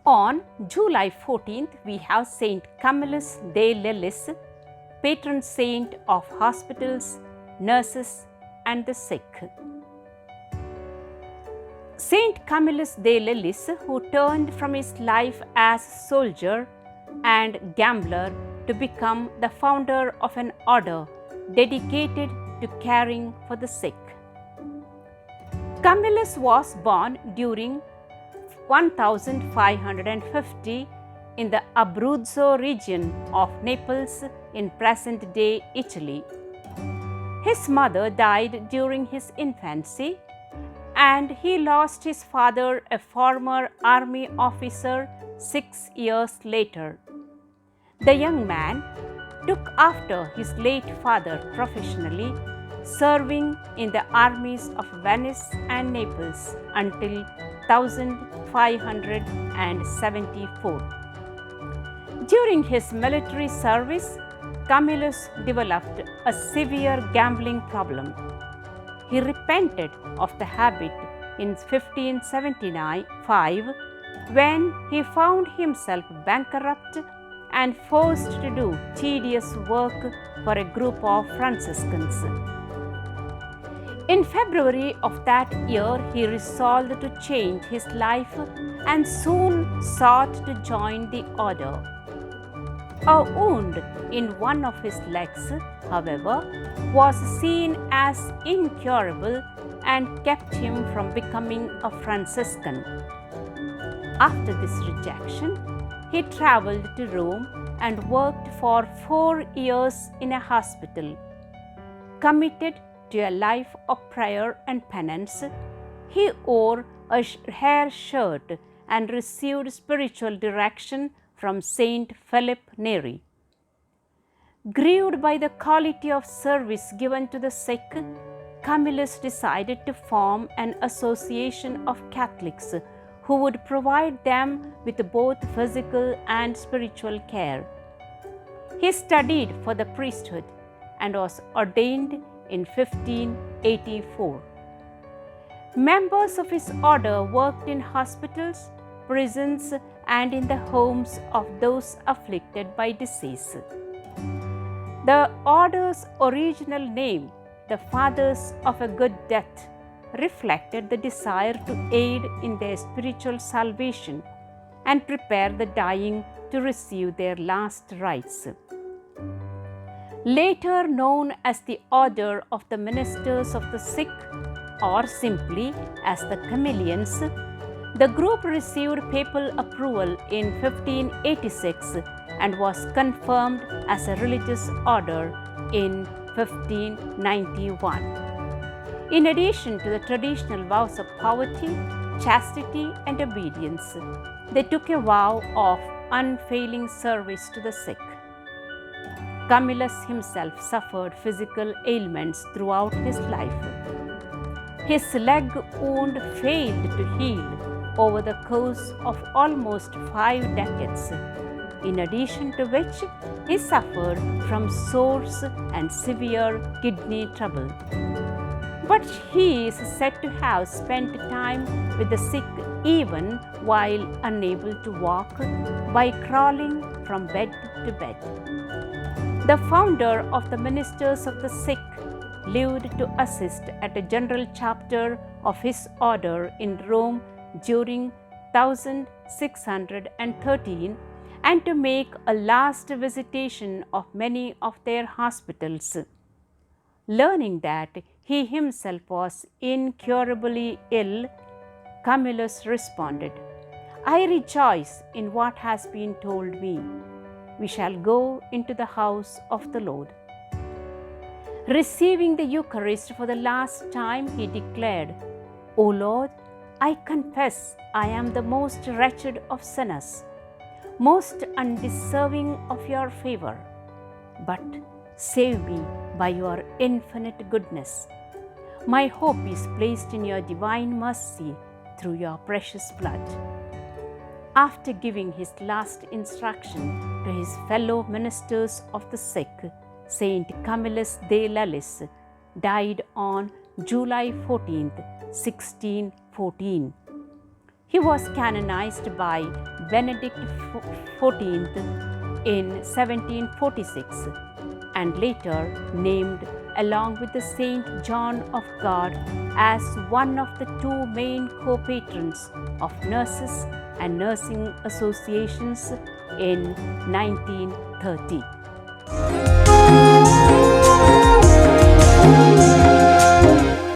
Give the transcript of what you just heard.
On July 14th, we have Saint Camillus de Lellis, patron saint of hospitals, nurses, and the sick. Saint Camillus de Lellis, who turned from his life as soldier and gambler to become the founder of an order dedicated to caring for the sick. Camillus was born during 1550 in the Abruzzo region of Naples in present-day Italy. His mother died during his infancy, and he lost his father, a former army officer, 6 years later. The young man took after his late father professionally, serving in the armies of Venice and Naples until 1574. During his military service, Camillus developed a severe gambling problem. He repented of the habit in 1575 when he found himself bankrupt and forced to do tedious work for a group of Franciscans. In February of that year, he resolved to change his life and soon sought to join the order. A wound in one of his legs, however, was seen as incurable and kept him from becoming a Franciscan. After this rejection, he traveled to Rome and worked for 4 years in a hospital. Committed to a life of prayer and penance, he wore a hair shirt and received spiritual direction from Saint Philip Neri. Grieved by the quality of service given to the sick, Camillus decided to form an association of Catholics who would provide them with both physical and spiritual care. He studied for the priesthood and was ordained in 1584. Members of his order worked in hospitals, prisons, and in the homes of those afflicted by disease. The order's original name, the Fathers of a Good Death, reflected the desire to aid in their spiritual salvation and prepare the dying to receive their last rites. Later known as the Order of the Ministers of the Sick, or simply as the Camillians, the group received papal approval in 1586 and was confirmed as a religious order in 1591. In addition to the traditional vows of poverty, chastity, and obedience, they took a vow of unfailing service to the sick. Camillus himself suffered physical ailments throughout his life. His leg wound failed to heal over the course of almost 5 decades, in addition to which he suffered from sores and severe kidney trouble. But he is said to have spent time with the sick even while unable to walk, by crawling from bed to bed. The founder of the Ministers of the Sick lived to assist at a general chapter of his order in Rome during 1613 and to make a last visitation of many of their hospitals. Learning that he himself was incurably ill, Camillus responded, "I rejoice in what has been told me. We shall go into the house of the Lord." Receiving the Eucharist for the last time, he declared, "O Lord, I confess I am the most wretched of sinners, most undeserving of your favor, but save me by your infinite goodness. My hope is placed in your divine mercy through your precious blood." After giving his last instruction to his fellow ministers of the sick, Saint Camillus de Lellis died on July 14, 1614. He was canonized by Benedict XIV in 1746 and later named along with the Saint John of God as one of the two main co-patrons of nurses and nursing associations in 1930.